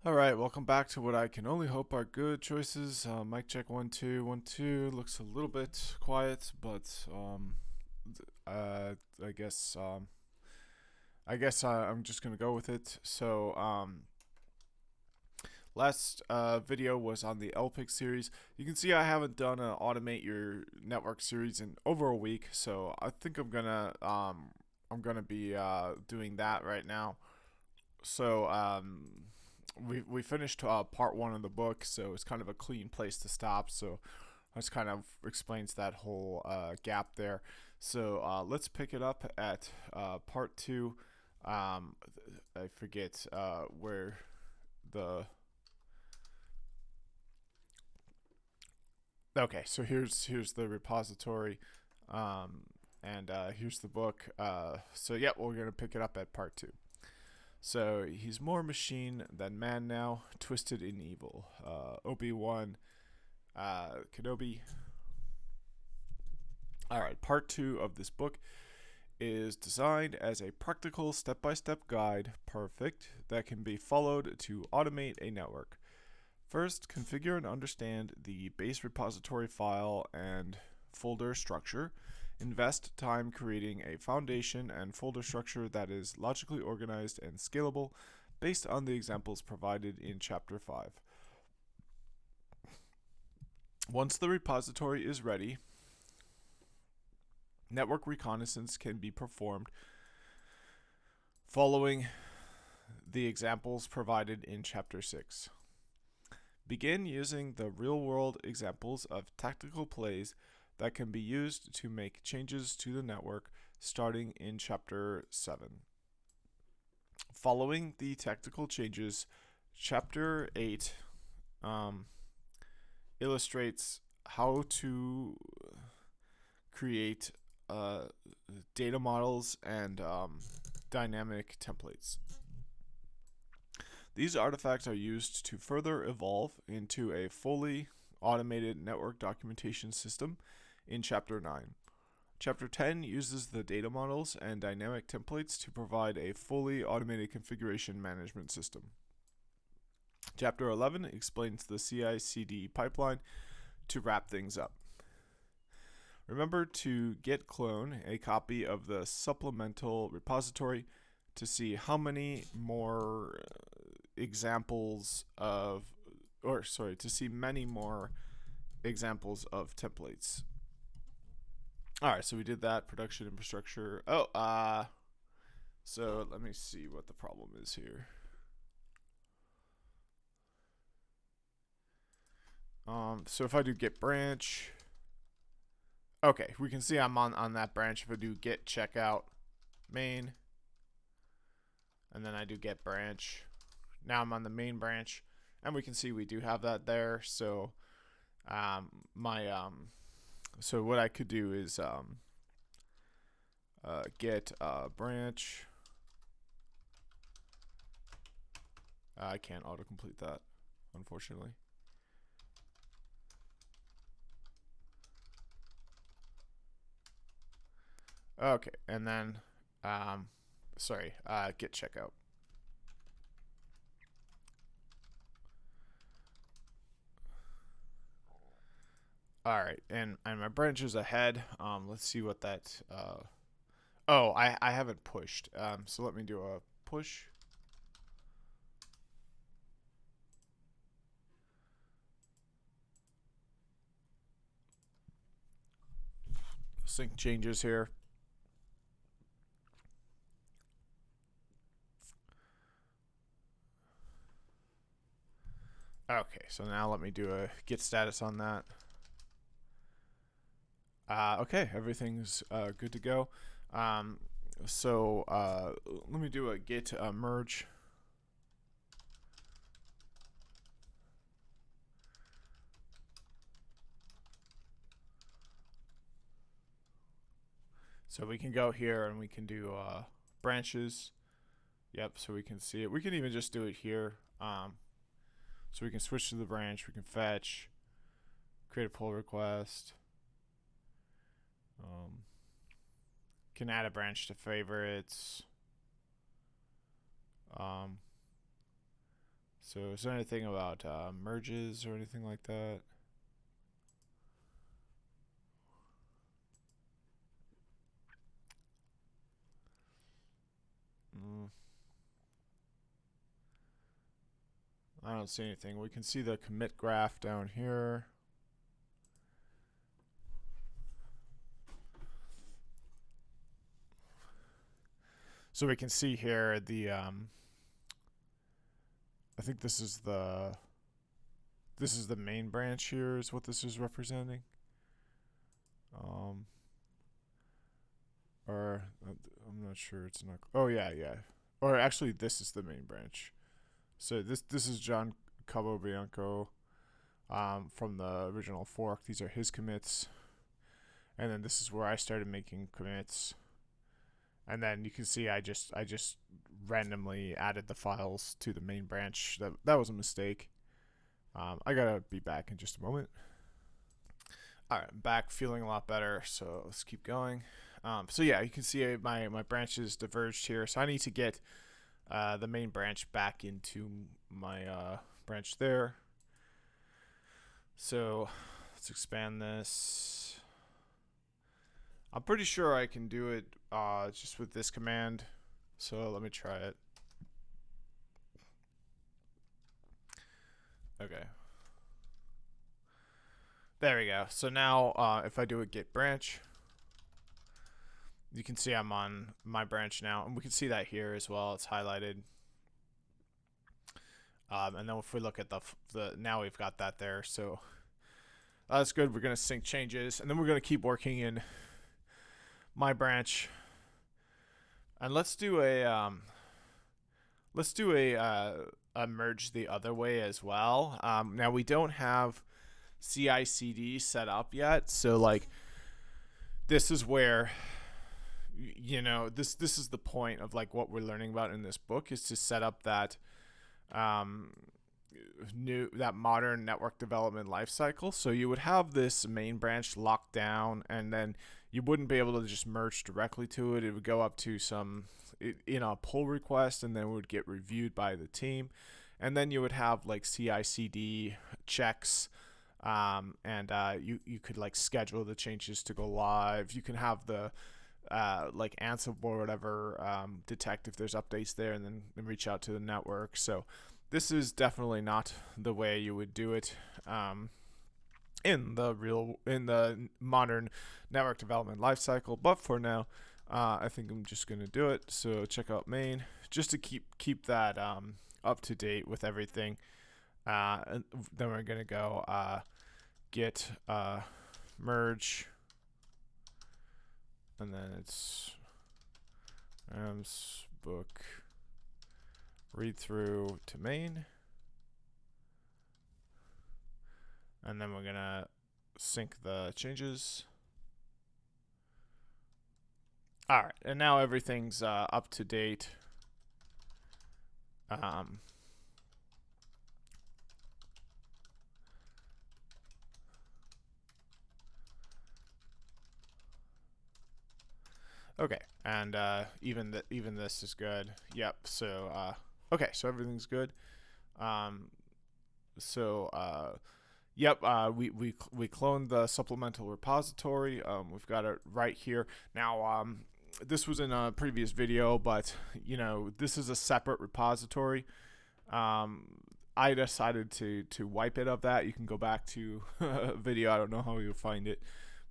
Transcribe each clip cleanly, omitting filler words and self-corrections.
All right, welcome back to what I can only hope are good choices. Mic check 1 2 1 2. Looks a little bit quiet, but uh, I guess I'm just gonna go with it. Last video was on the LPIC series. You can see I haven't done an automate your network series in over a week, so I think I'm gonna be doing that right now. So we finished part one of the book, so it's kind of a clean place to stop. So this kind of explains that whole gap there. So let's pick it up at part two. I forget where the okay. So here's the repository, and here's the book. So yeah, we're gonna pick it up at part two. So he's more machine than man now, twisted in evil. Obi-Wan Kenobi. All right, part two of this book is designed as a practical step-by-step guide, perfect, that can be followed to automate a network. First, configure and understand the base repository file and folder structure. Invest time creating a foundation and folder structure that is logically organized and scalable based on the examples provided in Chapter 5. Once the repository is ready, network reconnaissance can be performed following the examples provided in Chapter 6. Begin using the real-world examples of tactical plays that can be used to make changes to the network starting in Chapter 7. Following the tactical changes, Chapter 8 illustrates how to create data models and dynamic templates. These artifacts are used to further evolve into a fully automated network documentation system in Chapter 9. Chapter 10 uses the data models and dynamic templates to provide a fully automated configuration management system. Chapter 11 explains the CI/CD pipeline to wrap things up. Remember to git clone a copy of the supplemental repository to see how many more examples of, to see many more examples of templates. All right, so we did that production infrastructure. So let me see what the problem is here. So if I do git branch, okay, we can see I'm on that branch. If I do git checkout main, and then I do git branch, now I'm on the main branch, and we can see we do have that there. So so what I could do is get branch. I can't autocomplete that, unfortunately. Okay, and then git checkout. All right, and my branch is ahead. Let's see what that. Oh, I haven't pushed. So let me do a push. Sync changes here. Okay, so now let me do a git status on that. Okay, everything's good to go. So let me do a git merge. So we can go here and we can do branches. Yep, so we can see it. We can even just do it here. So we can switch to the branch. We can fetch, create a pull request. Can add a branch to favorites. So is there anything about merges or anything like that? I don't see anything. We can see the commit graph down here. So we can see here the I think this is the main branch here is what this is representing. Or I'm not sure. It's not. Oh yeah, yeah. Or actually, this is the main branch. So this is John Capobianco from the original fork. These are his commits, and then this is where I started making commits. And then you can see I just randomly added the files to the main branch. That was a mistake. I gotta be back in just a moment. All right, I'm back, feeling a lot better. So let's keep going. So yeah, you can see my branches diverged here. So I need to get the main branch back into my branch there. So let's expand this. I'm pretty sure I can do it just with this command. So let me try it. Okay. There we go. So now if I do a git branch, you can see I'm on my branch now. And we can see that here as well. It's highlighted. And then if we look at the now we've got that there. So that's good. We're going to sync changes. And then we're going to keep working in my branch. And let's do a merge the other way as well. Now we don't have CI/CD set up yet, so like this is where this is the point of like what we're learning about in this book is to set up that modern network development lifecycle. So you would have this main branch locked down, and then you wouldn't be able to just merge directly to it. It would go up to some pull request, and then it would get reviewed by the team, and then you would have like CI/CD checks, and you could like schedule the changes to go live. You can have the like Ansible or whatever detect if there's updates there, and then reach out to the network. So this is definitely not the way you would do it in the modern network development lifecycle. But for now, I think I'm just gonna do it. So check out main just to keep that up to date with everything. And then we're gonna go git merge, and then it's Ram's book read through to main, and then we're gonna sync the changes. All right, and now everything's up to date. Okay, and even this is good. Yep. So okay, so everything's good. Yep. We cloned the supplemental repository. We've got it right here now. This was in a previous video, but this is a separate repository. I decided to wipe it of that. You can go back to a video. I don't know how you'll find it,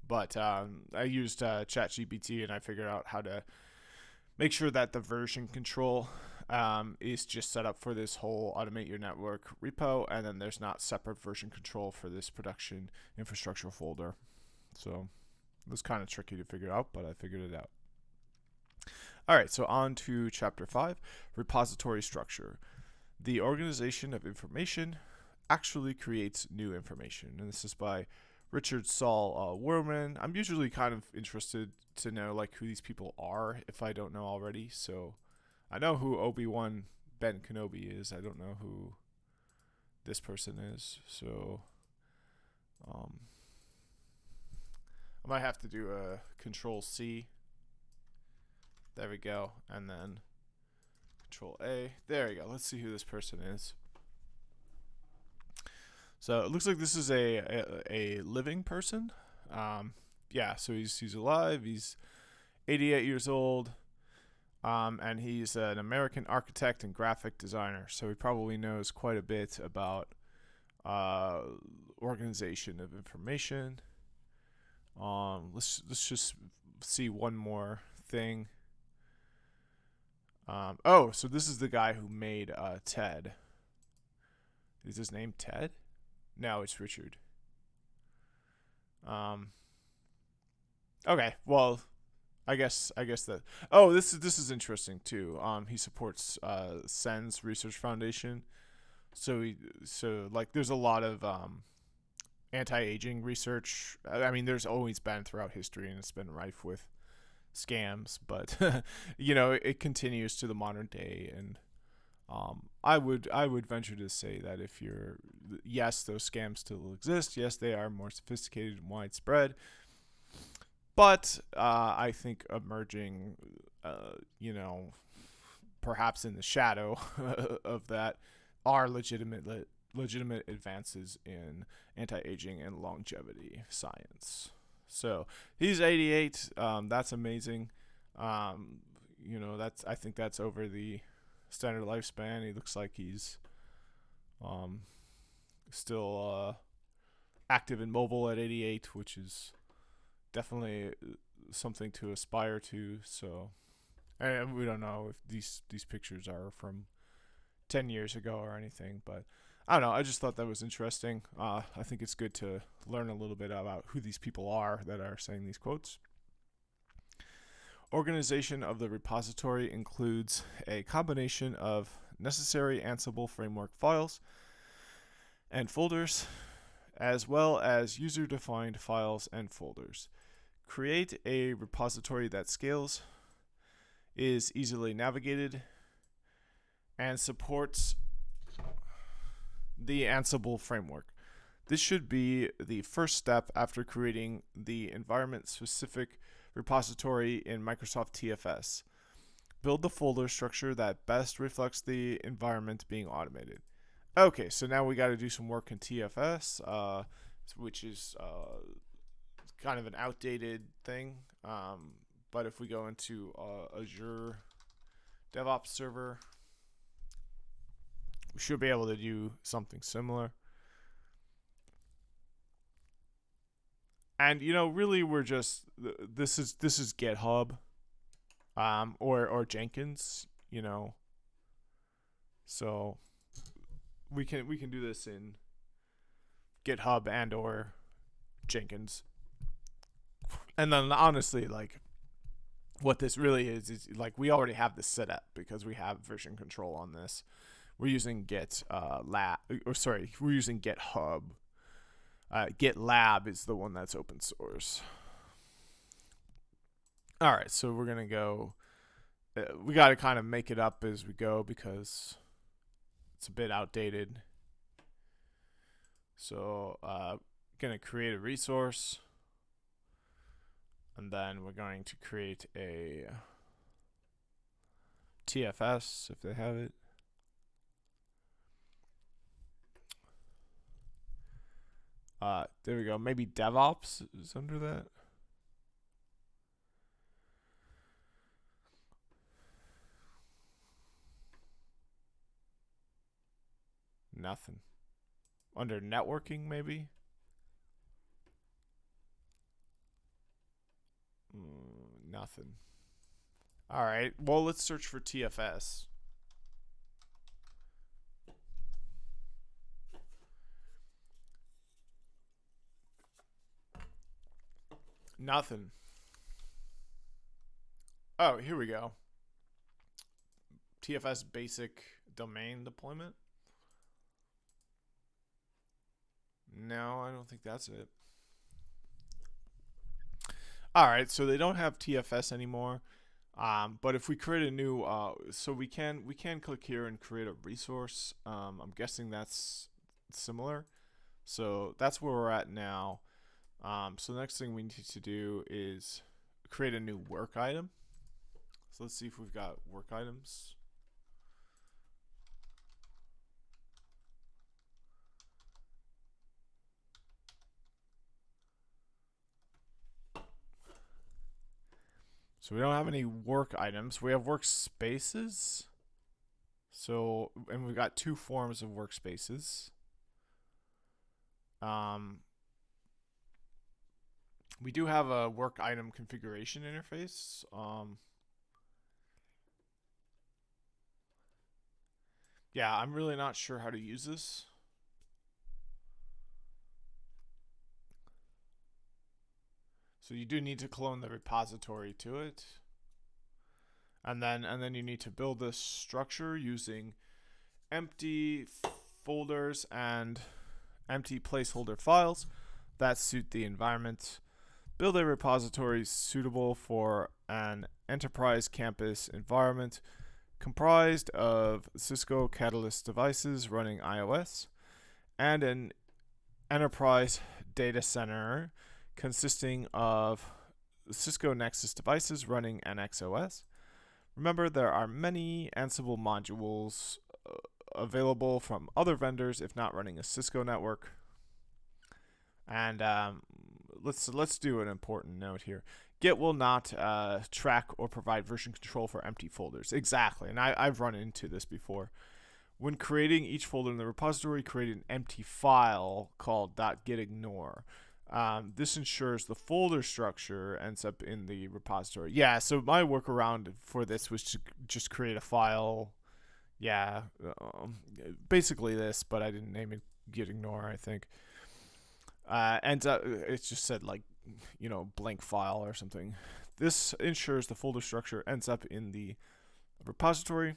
but I used ChatGPT, and I figured out how to make sure that the version control is just set up for this whole automate your network repo, and then there's not separate version control for this production infrastructure folder. So it was kind of tricky to figure out, but I figured it out. All right, so on to chapter 5, repository structure. The organization of information actually creates new information, and this is by Richard Saul Werman. I'm usually kind of interested to know like who these people are if I don't know already. So I know who Obi-Wan Ben Kenobi is. I don't know who this person is. So I might have to do a Control C. There we go, and then Control A. There we go. Let's see who this person is. So it looks like this is a living person. Yeah, so he's alive. He's 88 years old. And he's an American architect and graphic designer. So he probably knows quite a bit about uh, organization of information. Let's just see one more thing. Oh, so this is the guy who made Ted. Is his name Ted? No, it's Richard. Um, okay, well, I guess that. Oh, this is interesting too. He supports SENS Research Foundation. So like there's a lot of anti-aging research. I mean, there's always been throughout history, and it's been rife with scams, but it continues to the modern day. And I would venture to say that if you're yes, those scams still exist. Yes, they are more sophisticated and widespread. But I think emerging, perhaps in the shadow of that, are legitimate advances in anti-aging and longevity science. So he's 88. That's amazing. I think that's over the standard lifespan. He looks like he's um, still active and mobile at 88, which is definitely something to aspire to. So, and we don't know if these pictures are from 10 years ago or anything, but I don't know. I just thought that was interesting. I think it's good to learn a little bit about who these people are that are saying these quotes. Organization of the repository includes a combination of necessary Ansible framework files and folders, as well as user-defined files and folders. Create a repository that scales, is easily navigated, and supports the Ansible framework. This should be the first step after creating the environment-specific repository in Microsoft TFS. Build the folder structure that best reflects the environment being automated. Okay, so now we got to do some work in TFS, which is kind of an outdated thing. But if we go into Azure DevOps server, we should be able to do something similar. And really, we're just this is GitHub, or Jenkins, So we can do this in GitHub and or Jenkins. And then honestly, like what this really is like we already have this set up because we have version control on this. We're using we're using GitHub. GitLab is the one that's open source. All right, so we're gonna go. We got to kind of make it up as we go because it's a bit outdated. So, gonna create a resource, and then we're going to create a TFS if they have it. There we go. Maybe DevOps is under that. Nothing. Under networking, maybe? Nothing. All right. Well, let's search for TFS. Nothing. Oh, here we go. TFS basic domain deployment. No, I don't think that's it. All right, so they don't have TFS anymore. But if we create a new, so we can click here and create a resource. I'm guessing that's similar. So that's where we're at now. So the next thing we need to do is create a new work item. So let's see if we've got work items. So we don't have any work items. We have workspaces. So, and we've got two forms of workspaces. We do have a work item configuration interface. Yeah, I'm really not sure how to use this. So you do need to clone the repository to it. And then you need to build this structure using empty folders and empty placeholder files that suit the environment. Build a repository suitable for an enterprise campus environment comprised of Cisco Catalyst devices running iOS and an enterprise data center consisting of Cisco Nexus devices running NXOS. Remember, there are many Ansible modules available from other vendors if not running a Cisco network. And let's do an important note here. Git will not track or provide version control for empty folders. Exactly, and I've run into this before. When creating each folder in the repository, create an empty file called .gitignore. This ensures the folder structure ends up in the repository. Yeah, so my workaround for this was to just create a file. Yeah, basically this, but I didn't name it gitignore, I think. And it just said blank file or something. This ensures the folder structure ends up in the repository.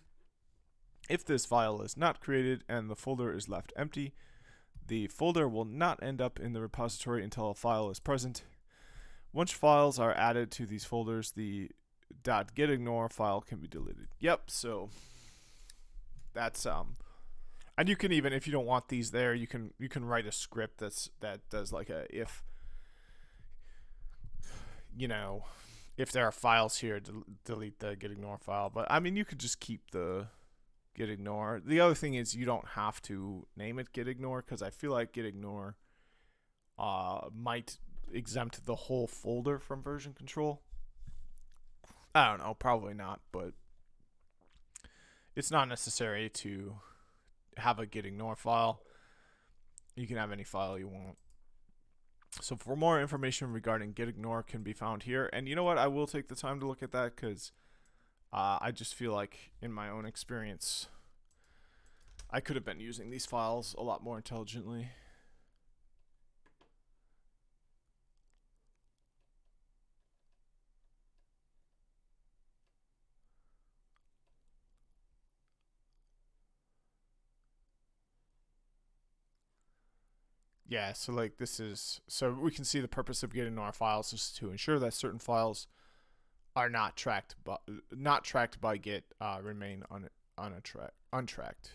If this file is not created and the folder is left empty, the folder will not end up in the repository until a file is present. Once files are added to these folders, the .gitignore file can be deleted. Yep, so that's and you can even, if you don't want these there, you can write a script that does like a if if there are files here, delete the gitignore file. But I mean, you could just keep the gitignore. The other thing is you don't have to name it gitignore, because I feel like gitignore might exempt the whole folder from version control. I don't know, probably not, but it's not necessary to have a gitignore file. You can have any file you want. So for more information regarding gitignore can be found here. And you know what? I will take the time to look at that, because I just feel like in my own experience, I could have been using these files a lot more intelligently. Yeah, so this is, so we can see the purpose of gitignore files is to ensure that certain files are not tracked by Git, remain untracked.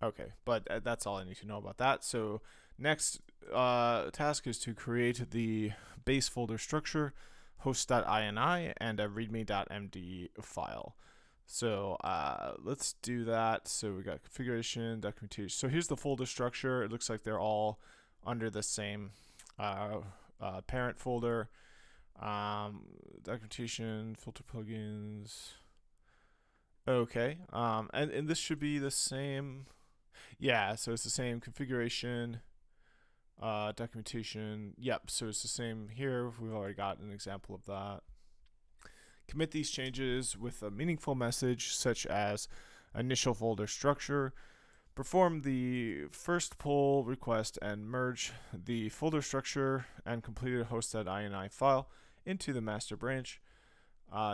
Okay, but that's all I need to know about that. So next task is to create the base folder structure, host.ini, and a readme.md file. So let's do that. So we got configuration, documentation. So here's the folder structure. It looks like they're all under the same parent folder. Documentation, filter plugins. Okay. And this should be the same. Yeah, so it's the same configuration, documentation. Yep, so it's the same here. We've already got an example of that. Commit these changes with a meaningful message, such as initial folder structure. Perform the first pull request and merge the folder structure and completed host.ini file into the master branch.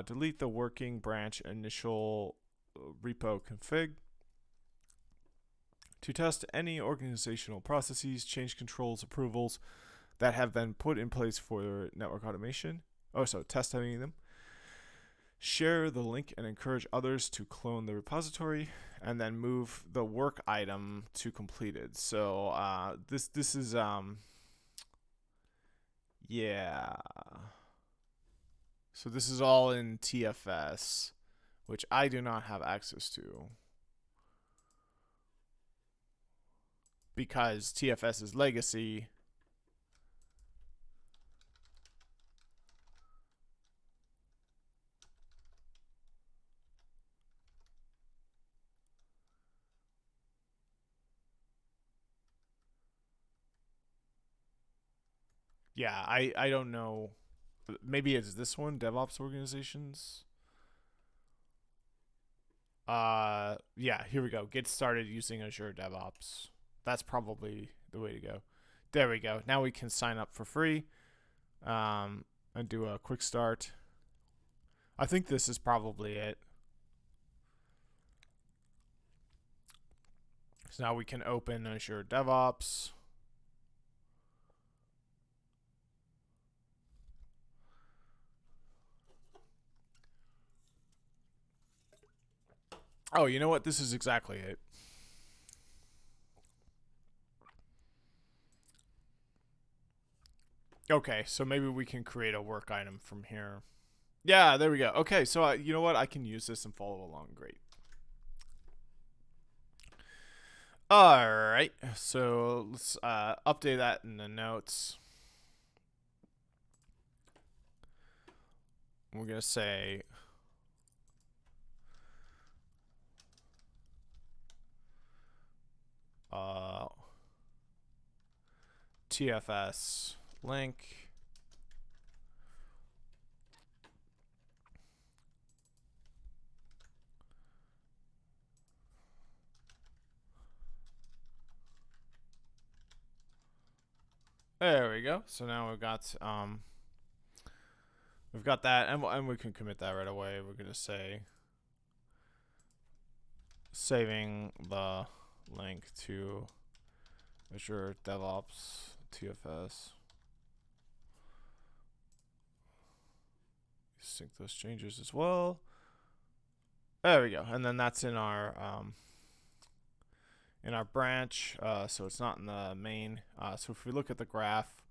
Delete the working branch initial repo config. To test any organizational processes, change controls, approvals that have been put in place for network automation. Test any of them. Share the link and encourage others to clone the repository, and then move the work item to completed. So this is yeah. So this is all in TFS, which I do not have access to, because TFS is legacy. Yeah, I don't know. Maybe it's this one, DevOps organizations. Yeah, here we go. Get started using Azure DevOps. That's probably the way to go. There we go. Now we can sign up for free, and do a quick start. I think this is probably it. So now we can open Azure DevOps. Oh, you know what? This is exactly it. Okay, so maybe we can create a work item from here. Yeah, there we go. Okay, so you know what? I can use this and follow along. Great. All right, so let's update that in the notes. We're going to say TFS link. There we go. So now we've got that, and we can commit that right away. We're gonna say saving the link to Azure DevOps TFS. Sync those changes as well. There we go, and then that's in our branch, so it's not in the main. So if we look at the graph,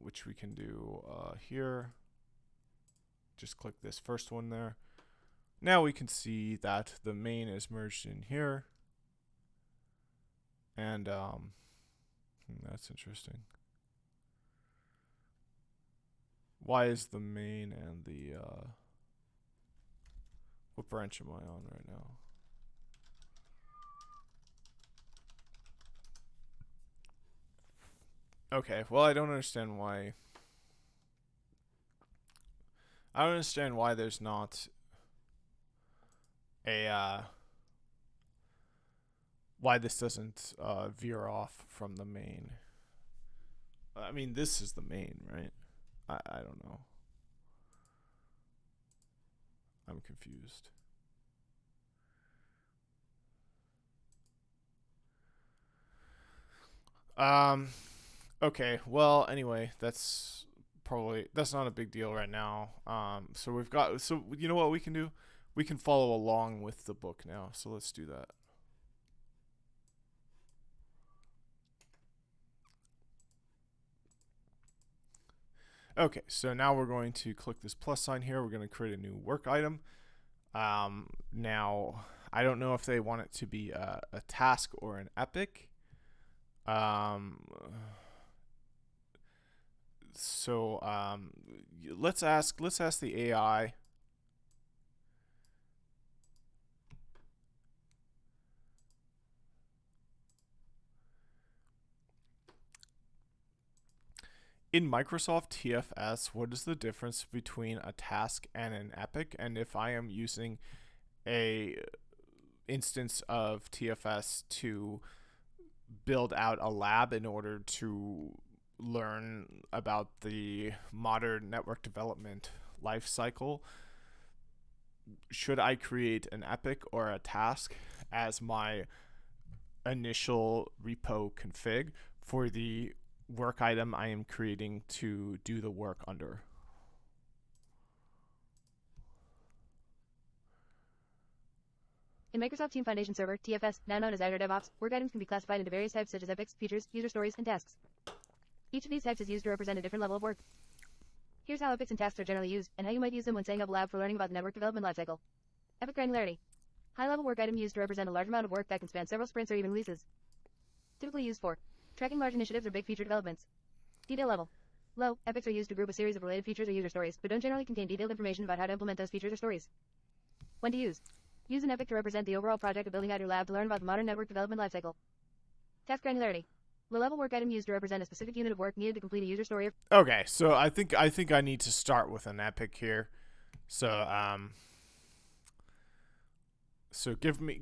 which we can do here, just click this first one there. Now we can see that the main is merged in here, and that's interesting. Why is the main and the what branch am I on right now? Okay, well, I don't understand why. I don't understand why there's not a why this doesn't veer off from the main. I mean, this is the main, right? I don't know. I'm confused. Okay, well, anyway, that's not a big deal right now. So we've got, so you know what we can do? We can follow along with the book now. So let's do that. Okay, so now we're going to click this plus sign here. We're going to create a new work item. Now, I don't know if they want it to be a task or an epic. So let's ask the AI. In Microsoft TFS, what is the difference between a task and an epic? And if I am using a instance of TFS to build out a lab in order to learn about the modern network development life cycle, should I create an epic or a task as my initial repo config for the work item I am creating to do the work under? In Microsoft Team Foundation Server, TFS, now known as Azure DevOps, work items can be classified into various types such as epics, features, user stories, and tasks. Each of these types is used to represent a different level of work. Here's how epics and tasks are generally used, and how you might use them when setting up a lab for learning about the network development lifecycle. Epic granularity. High-level work item used to represent a large amount of work that can span several sprints or even releases. Typically used for tracking large initiatives or big feature developments. Detail level. Low, epics are used to group a series of related features or user stories, but don't generally contain detailed information about how to implement those features or stories. When to use. Use an epic to represent the overall project of building out your lab to learn about the modern network development lifecycle. Task granularity. The level work item used to represent a specific unit of work needed to complete a user story. Okay, so I think I need to start with an epic here. So so give me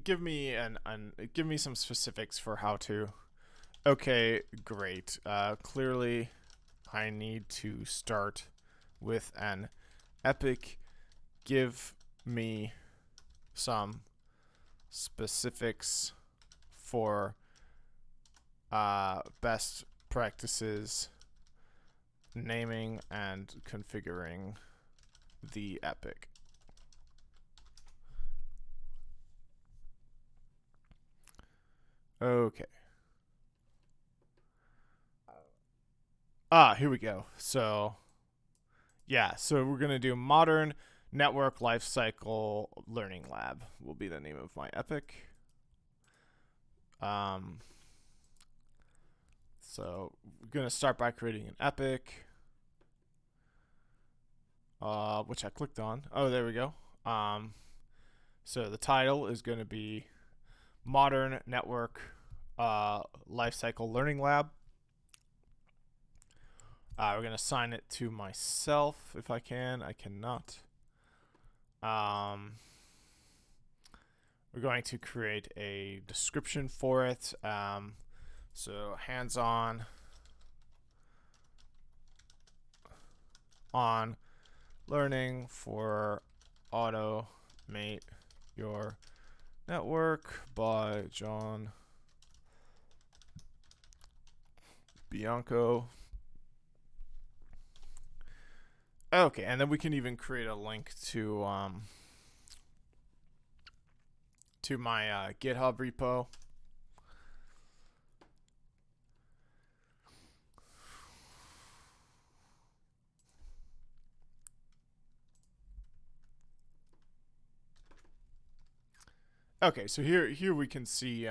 some specifics for how to. Okay, great. Clearly, I need to start with an epic. Give me some specifics for best practices, naming and configuring the epic. Okay. Here we go. So, yeah, so we're going to do Modern Network Lifecycle Learning Lab will be the name of my epic. So we're going to start by creating an epic, which I clicked on. Oh, there we go. So the title is going to be Modern Network Lifecycle Learning Lab. We're going to assign it to myself if I can. I cannot. We're going to create a description for it. So hands-on on learning for automate your network by John Bianco. Okay, and then we can even create a link to my GitHub repo. Okay, so here we can see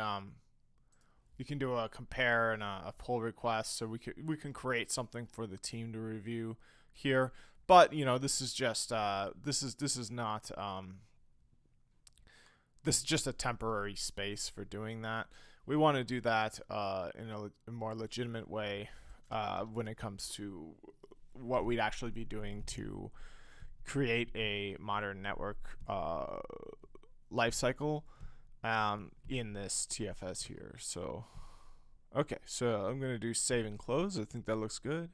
you can do a compare and a pull request, so we can create something for the team to review here. But this is just this is not this is just a temporary space for doing that. We want to do that in a more legitimate way when it comes to what we'd actually be doing to create a modern network lifecycle in this TFS here. So, okay, so I'm going to do save and close. I think that looks good.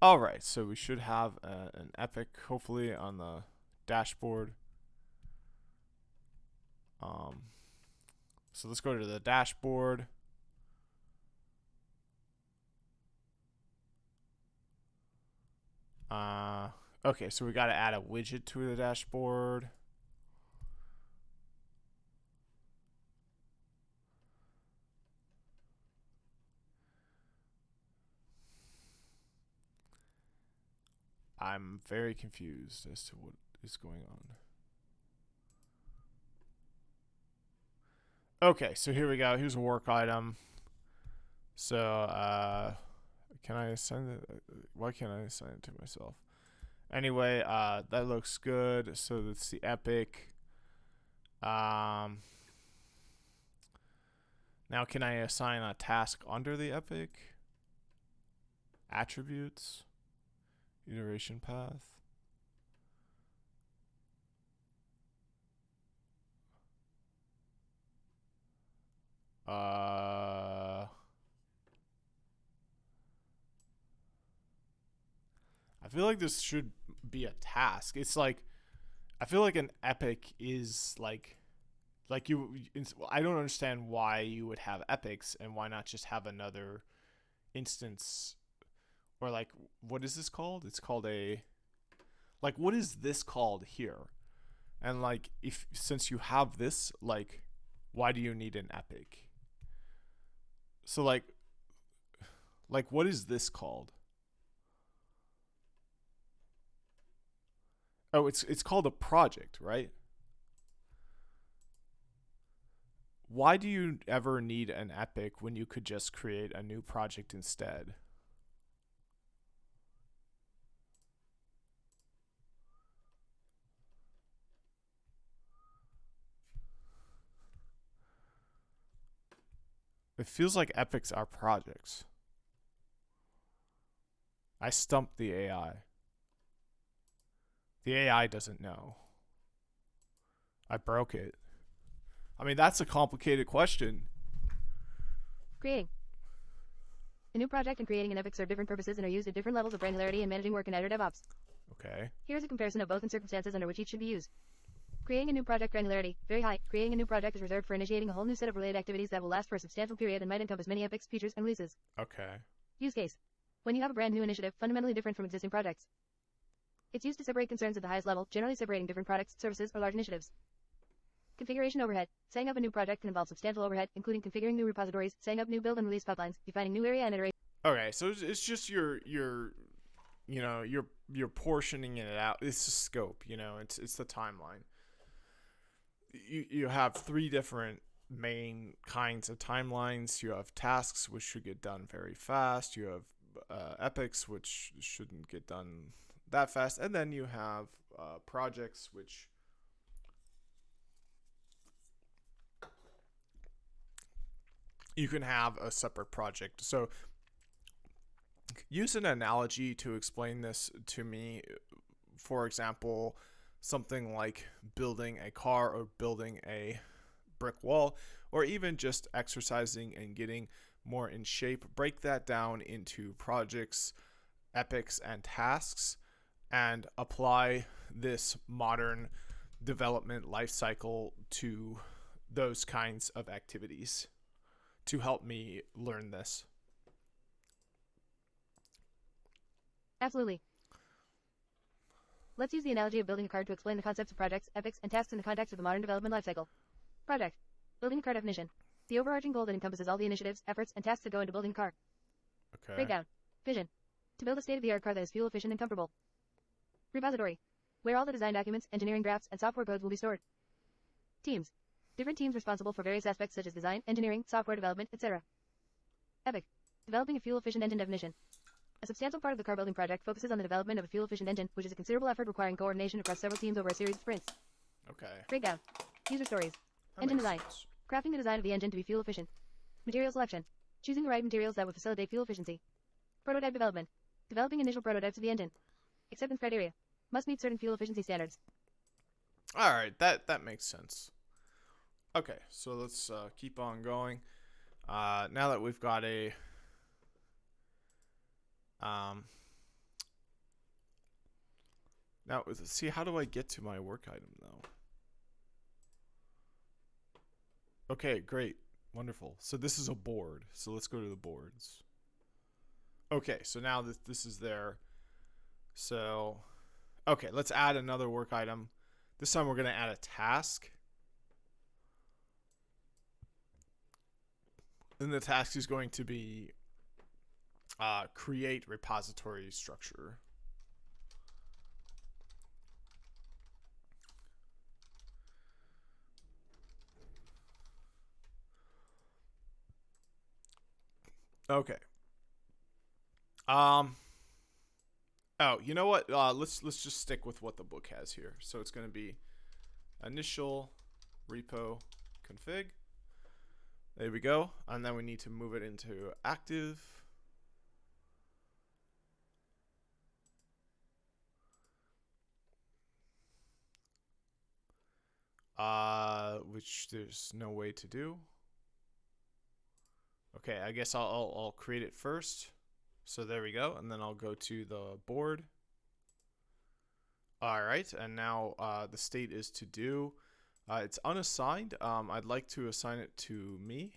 All right, so we should have an epic, hopefully, on the dashboard. So let's go to the dashboard. Okay, so we got to add a widget to the dashboard. I'm very confused as to what is going on. Okay, so here we go. Here's a work item. So, can I assign it? Why can't I assign it to myself? Anyway, that looks good. So that's the epic. Now can I assign a task under the epic? Attributes. Iteration path. I feel like this should be a task. It's like, I feel like an epic is like you. I don't understand why you would have epics and why not just have another instance, or like, what is this called? It's called a, like, what is this called here? And like, if since you have this, like, why do you need an epic? So like what is this called? Oh, it's called a project, right? Why do you ever need an epic when you could just create a new project instead? It feels like epics are projects. I stumped the AI. The AI doesn't know. I broke it. I mean, that's a complicated question. Creating. A new project and creating an epic serve different purposes and are used at different levels of granularity in managing work in Azure DevOps. Okay. Here's a comparison of both and circumstances under which each should be used. Creating a new project granularity, very high. Creating a new project is reserved for initiating a whole new set of related activities that will last for a substantial period and might encompass many epics, features, and releases. Okay. Use case. When you have a brand new initiative, fundamentally different from existing projects. It's used to separate concerns at the highest level, generally separating different products, services, or large initiatives. Configuration overhead. Setting up a new project can involve substantial overhead, including configuring new repositories, setting up new build and release pipelines, defining new area and iteration. Okay, so it's just you're portioning it out. It's the scope, it's the timeline. You have 3 different main kinds of timelines. You have tasks, which should get done very fast. You have epics, which shouldn't get done that fast, and then you have projects, which you can have a separate project. So use an analogy to explain this to me. For example, something like building a car or building a brick wall, or even just exercising and getting more in shape. Break that down into projects, epics, and tasks, and apply this modern development lifecycle to those kinds of activities to help me learn this. Absolutely. Let's use the analogy of building a card to explain the concepts of projects, epics, and tasks in the context of the modern development lifecycle. Project. Building a car definition. The overarching goal that encompasses all the initiatives, efforts, and tasks that go into building a car. Okay. Breakdown. Vision. To build a state-of-the-art car that is fuel efficient and comfortable. Repository. Where all the design documents, engineering drafts, and software codes will be stored. Teams. Different teams responsible for various aspects such as design, engineering, software development, etc. Epic. Developing a fuel-efficient engine definition. A substantial part of the car building project focuses on the development of a fuel-efficient engine, which is a considerable effort requiring coordination across several teams over a series of sprints. Okay. Breakdown. User stories. Engine design. Crafting the design of the engine to be fuel efficient. Material selection. Choosing the right materials that will facilitate fuel efficiency. Prototype development. Developing initial prototypes of the engine. Acceptance criteria. Must meet certain fuel efficiency standards. All right, that makes sense. Okay, so let's keep on going. Now that we've got a now see, how do I get to my work item though? Okay, great, wonderful. So this is a board. So let's go to the boards. Okay, so now this is there. So okay, let's add another work item. This time we're going to add a task. And the task is going to be create repository structure. Okay. Oh, you know what? Let's just stick with what the book has here. So it's going to be initial repo config. There we go. And then we need to move it into active. Which there's no way to do. Okay, I guess I'll create it first. So there we go, and then I'll go to the board. All right, and now the state is to do. It's unassigned. I'd like to assign it to me.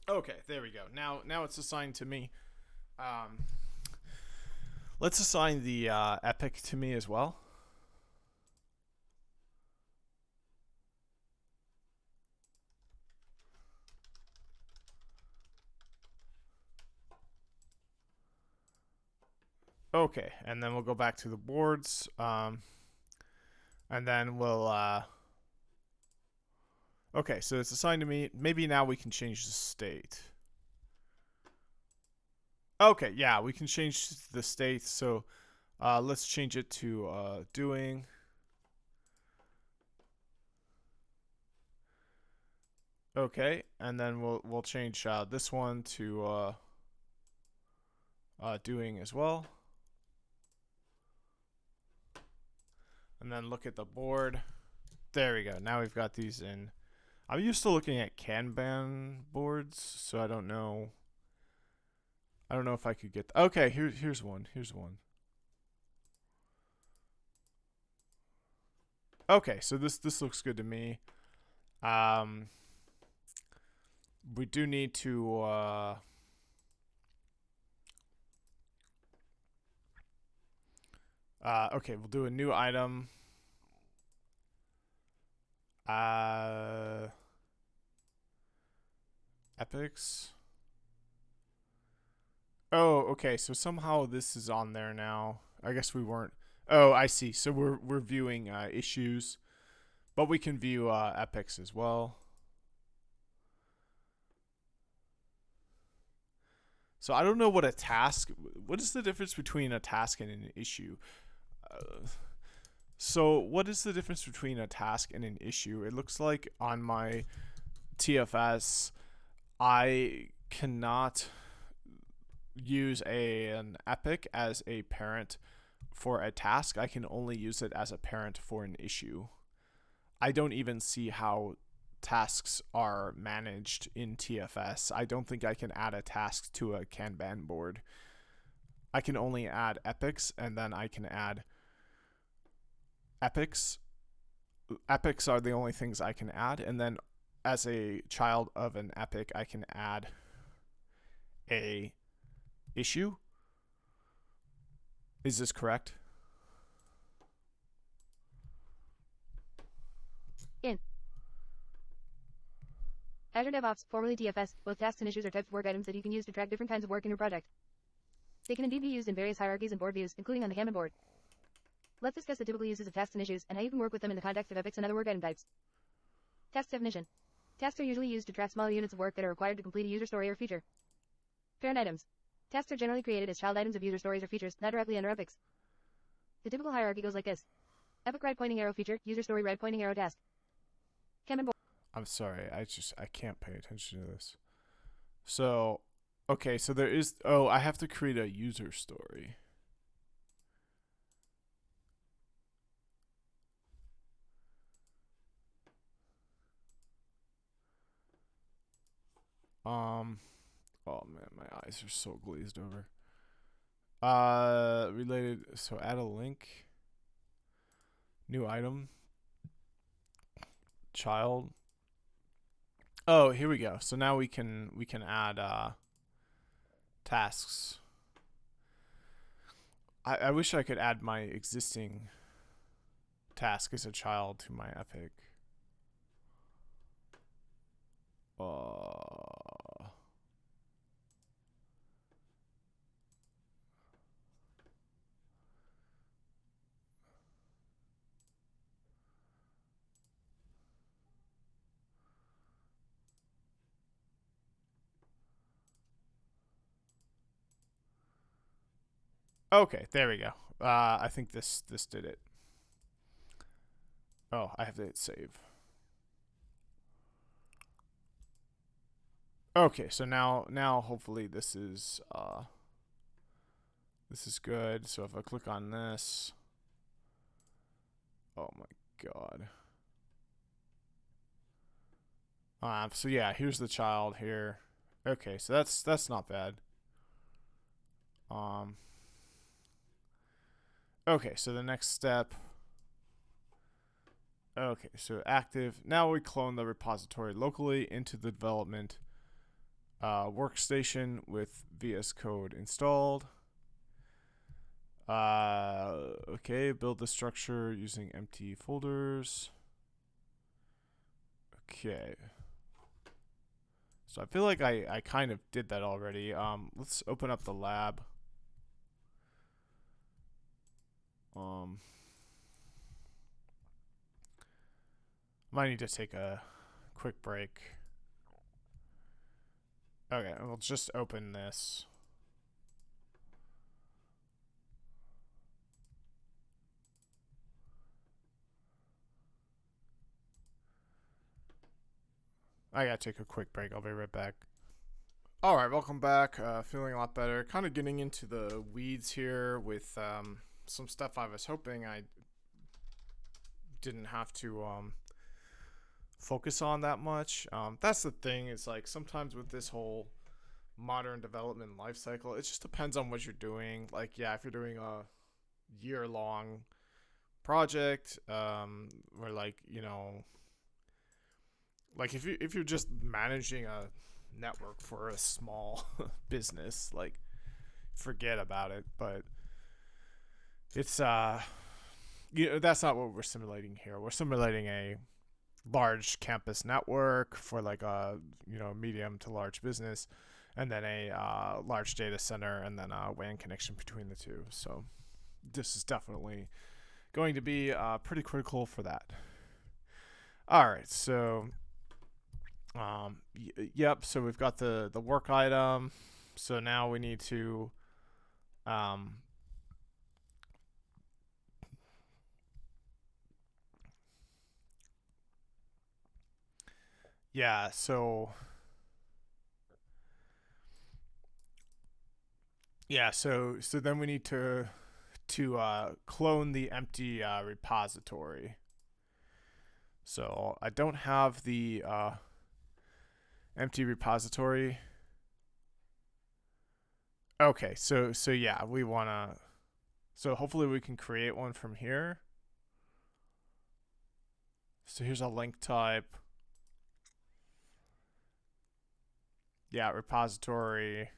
Okay, there we go. Now it's assigned to me. Let's assign the epic to me as well. Okay, and then we'll go back to the boards, and then we'll Okay, so it's assigned to me. Maybe now we can change the state. Okay, yeah, we can change the state. So let's change it to doing. Okay, and then we'll change this one to doing as well. And then look at the board. There we go. Now we've got these in. I'm used to looking at Kanban boards, so I don't know. I don't know if I could get. Okay, here's one. Here's one. Okay, so this looks good to me. We do need to. Okay, we'll do a new item. Epics. Oh, okay. So somehow this is on there now. I guess we weren't. Oh, I see. So we're viewing issues, but we can view epics as well. So I don't know what a task. What is the difference between a task and an issue? So what is the difference between a task and an issue? It looks like on my TFS, I cannot use an epic as a parent for a task. I can only use it as a parent for an issue. I don't even see how tasks are managed in TFS. I don't think I can add a task to a Kanban board. I can only add epics, and then I can add epics. Epics are the only things I can add, and then as a child of an epic, I can add a issue. Is this correct? In Azure DevOps, formerly TFS, both tasks and issues are types of work items that you can use to track different kinds of work in your project. They can indeed be used in various hierarchies and board views, including on the Kanban board. Let's discuss the typical uses of tasks and issues, and how you can work with them in the context of epics and other work item types. Task definition. Tasks are usually used to track smaller units of work that are required to complete a user story or feature. Parent items. Tasks are generally created as child items of user stories or features, not directly under epics. The typical hierarchy goes like this. Epic right pointing arrow feature, user story right pointing arrow task. Kanban board. I'm sorry, I can't pay attention to this. So, okay, so there is. Oh, I have to create a user story. Oh man, my eyes are so glazed over. Related. So add a link. New item. Child. Oh, here we go. So now we can add tasks. I wish I could add my existing task as a child to my epic. Okay, there we go. I think this did it. Oh, I have to hit save. Okay, so now hopefully this is good. So if I click on this, oh my god. So yeah, here's the child here. Okay, so that's not bad. Okay, so the next step. Okay, so active. Now we clone the repository locally into the development workstation with VS Code installed. Okay, build the structure using empty folders. Okay. So I feel like I kind of did that already. Let's open up the lab. Might need to take a quick break. Okay, we'll just open this. I gotta take a quick break. I'll be right back. All right, welcome back. Feeling a lot better. Kind of getting into the weeds here with some stuff I was hoping I didn't have to focus on that much. That's the thing. It's like sometimes with this whole modern development life cycle, it just depends on what you're doing. Like, yeah, if you're doing a year-long project, or like, like if you're just managing a network for a small business, like forget about it. But it's that's not what we're simulating here. We're simulating a large campus network for like a medium to large business, and then a large data center, and then a WAN connection between the two. So this is definitely going to be pretty critical for that. All right, so yep. So we've got the work item. So now we need to yeah. So yeah. So then we need to clone the empty repository. So I don't have the empty repository. Okay, so yeah, we wanna. So hopefully we can create one from here. So here's a link type. Yeah, repository.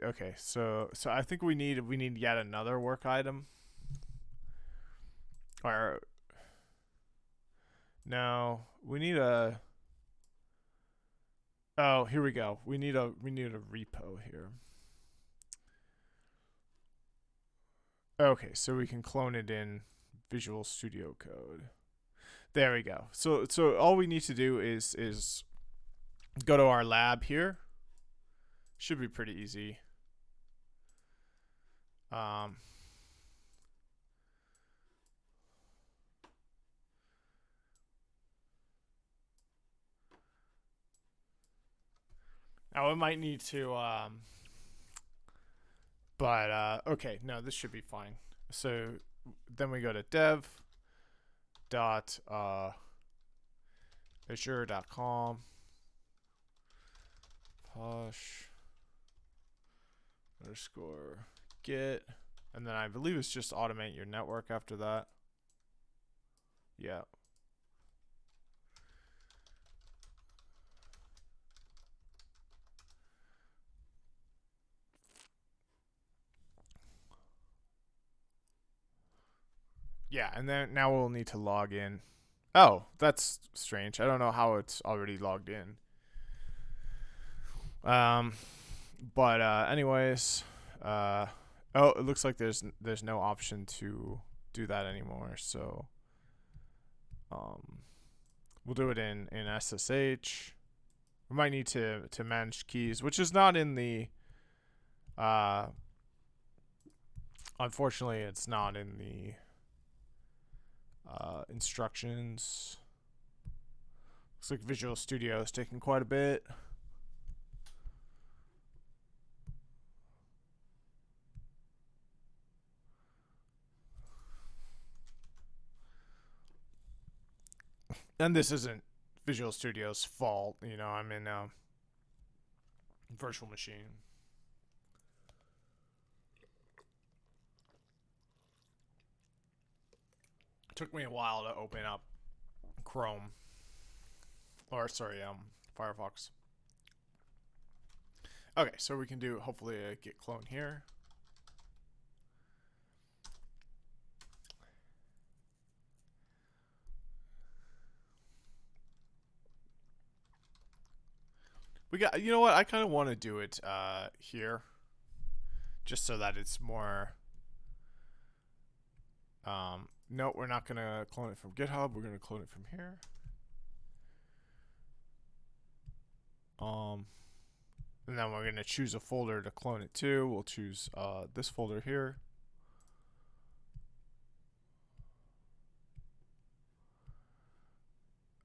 Okay, so I think we need yet another work item. Or no, we need a. Oh, here we go. We need a repo here. Okay, so we can clone it in Visual Studio Code. There we go. So all we need to do is go to our lab here. Should be pretty easy. Now we might need to but okay, no, this should be fine. So then we go to dev dot azure.com push underscore get, and then I believe it's just automate your network after that. Yeah. Yeah, and then now we'll need to log in. Oh, that's strange. I don't know how it's already logged in. But anyways, oh, it looks like there's no option to do that anymore. So we'll do it in SSH. We might need to manage keys, which is not in the unfortunately it's not in the instructions. Looks like Visual Studio is taking quite a bit. And this isn't Visual Studio's fault, I'm in a virtual machine. It took me a while to open up Chrome. Or sorry, Firefox. Okay, so we can do hopefully a git clone here. We got, you know what? I kind of want to do it here, just so that it's more No, we're not going to clone it from GitHub. We're going to clone it from here. And then we're going to choose a folder to clone it to. We'll choose this folder here.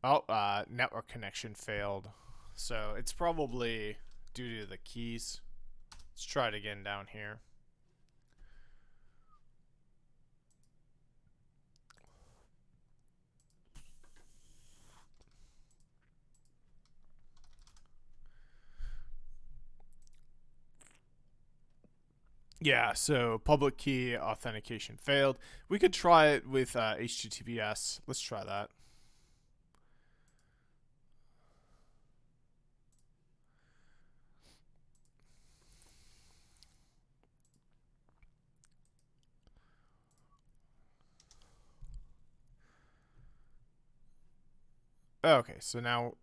Oh, network connection failed. So it's probably due to the keys. Let's try it again down here. Yeah, so public key authentication failed. We could try it with HTTPS. Let's try that. Okay, so now,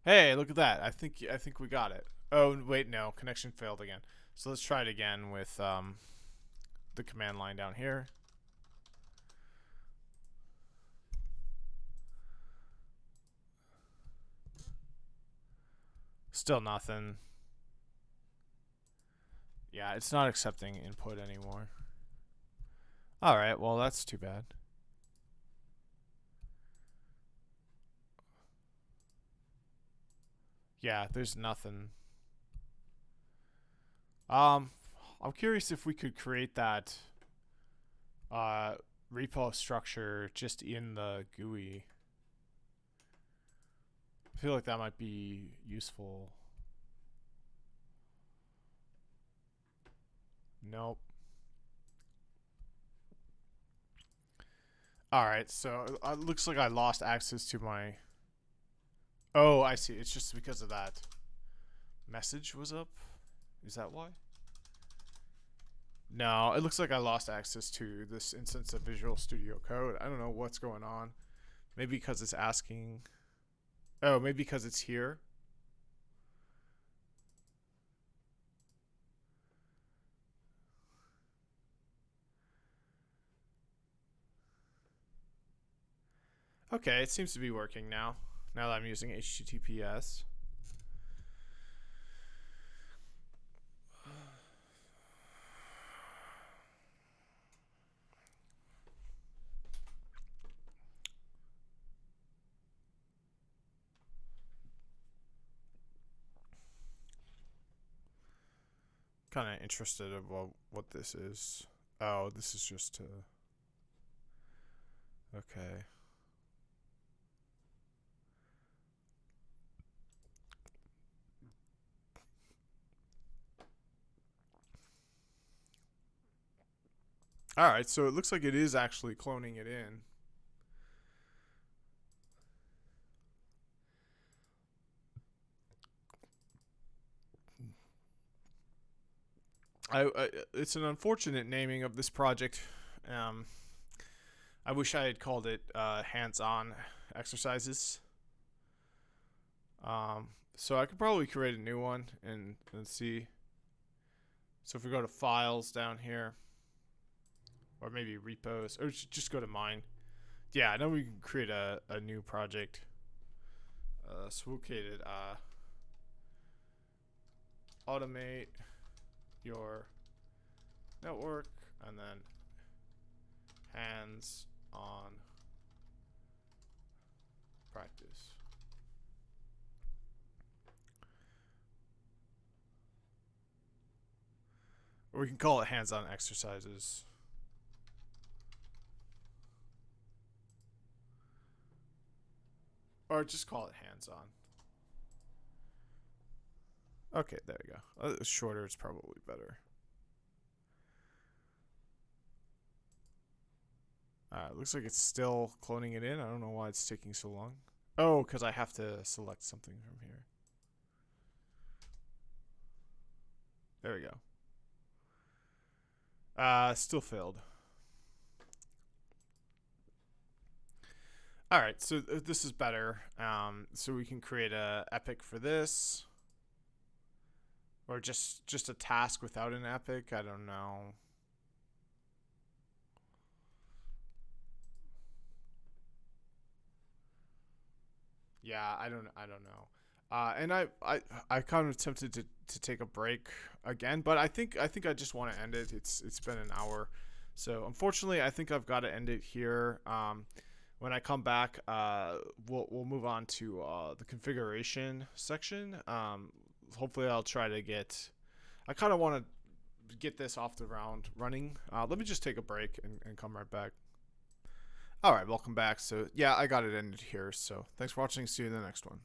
hey, look at that. I think we got it. Oh wait, no, connection failed again. So let's try it again with the command line down here. Still nothing. Yeah, it's not accepting input anymore. All right, well that's too bad. Yeah, there's nothing. I'm curious if we could create that repo structure just in the GUI. I feel like that might be useful. Nope. Alright, so it looks like I lost access to my... Oh, I see. It's just because of that message was up. Is that why? No, it looks like I lost access to this instance of Visual Studio Code. I don't know what's going on. Maybe because it's asking... Oh, maybe because it's here. Okay, it seems to be working now. Now that I'm using HTTPS. Kind of interested about what this is. Oh, this is just to... Okay. Alright, so it looks like it is actually cloning it in. It's an unfortunate naming of this project. I wish I had called it hands-on exercises. So I could probably create a new one and see. So if we go to files down here, or maybe repos, or just go to mine. Yeah, now we can create a new project. So we'll create it. Automate your network, and then hands-on practice. Or we can call it hands-on exercises. Or just call it hands-on. Okay, there we go. Shorter is probably better. Looks like it's still cloning it in. I don't know why it's taking so long. Oh, because I have to select something from here. There we go. Still failed. All right, so this is better. So we can create a epic for this, or just a task without an epic. I don't know. yeah, I don't know. And I kind of tempted to take a break again, but I think I just want to end it. It's been an hour, so unfortunately, I think I've got to end it here. When I come back, we'll move on to the configuration section. Hopefully, I'll try to get. I kind of want to get this off the ground running. Let me just take a break and come right back. All right, welcome back. So yeah, I got it ended here. So thanks for watching. See you in the next one.